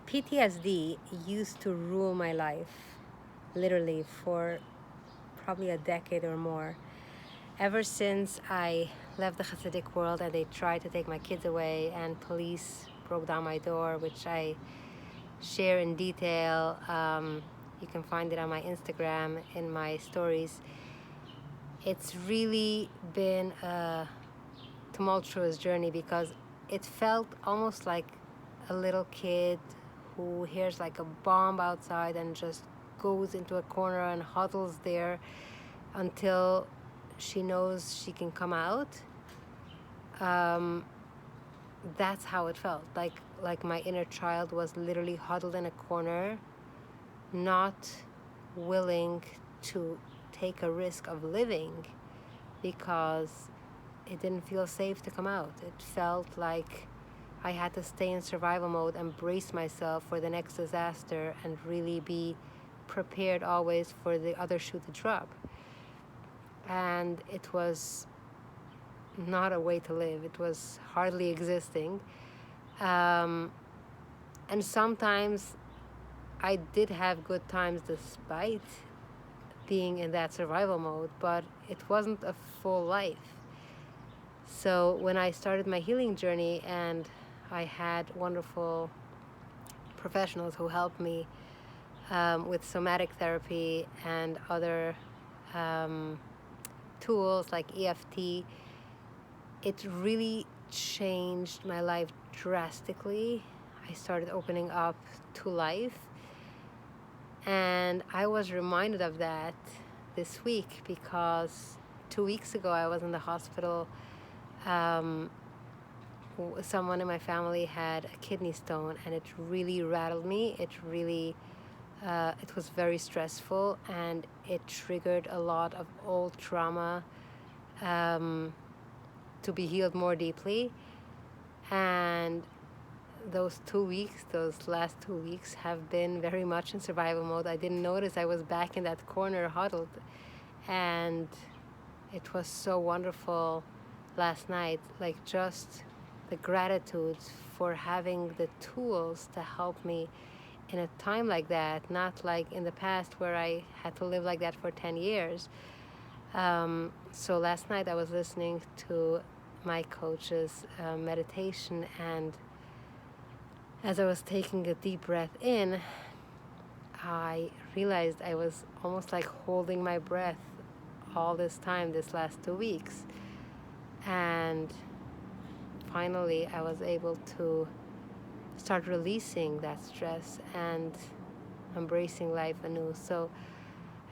PTSD used to rule my life, literally, for probably a decade or more. Ever since I left the Hasidic world and they tried to take my kids away and police broke down my door, which I share in detail. You can find it on my Instagram in my stories. It's really been a tumultuous journey because it felt almost like a little kid who hears like a bomb outside and just goes into a corner and huddles there until she knows she can come out. That's how it felt. Like my inner child was literally huddled in a corner, not willing to take a risk of living because it didn't feel safe to come out. It felt like I had to stay in survival mode and brace myself for the next disaster and really be prepared always for the other shoe to drop. And it was not a way to live. It was hardly existing. And sometimes I did have good times despite being in that survival mode, but it wasn't a full life. So when I started my healing journey and I had wonderful professionals who helped me with somatic therapy and other tools like EFT, it really changed my life drastically. I started opening up to life, and I was reminded of that this week because 2 weeks ago I was in the hospital. Someone in my family had a kidney stone, and it really rattled me. It was very stressful, and it triggered a lot of old trauma to be healed more deeply. And those last 2 weeks have been very much in survival mode. I didn't notice I was back in that corner huddled, and it was so wonderful last night, like just the gratitude for having the tools to help me in a time like that, not like in the past where I had to live like that for 10 years. So last night I was listening to my coach's meditation, and as I was taking a deep breath in, I realized I was almost like holding my breath all this time, this last 2 weeks. And finally I was able to start releasing that stress and embracing life anew. So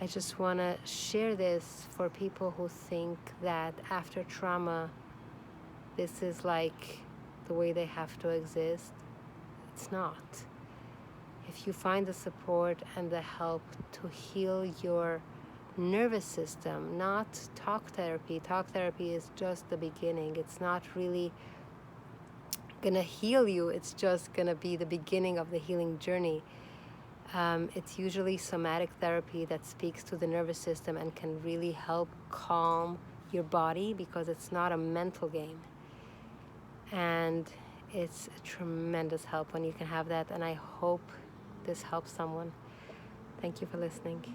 I just want to share this for people who think that after trauma this is like the way they have to exist. It's not. If you find the support and the help to heal your nervous system, not talk therapy. Talk therapy is just the beginning. It's not really gonna heal you. It's just gonna be the beginning of the healing journey. It's usually somatic therapy that speaks to the nervous system and can really help calm your body, because it's not a mental game. And it's a tremendous help when you can have that, and I hope this helps someone. Thank you for listening.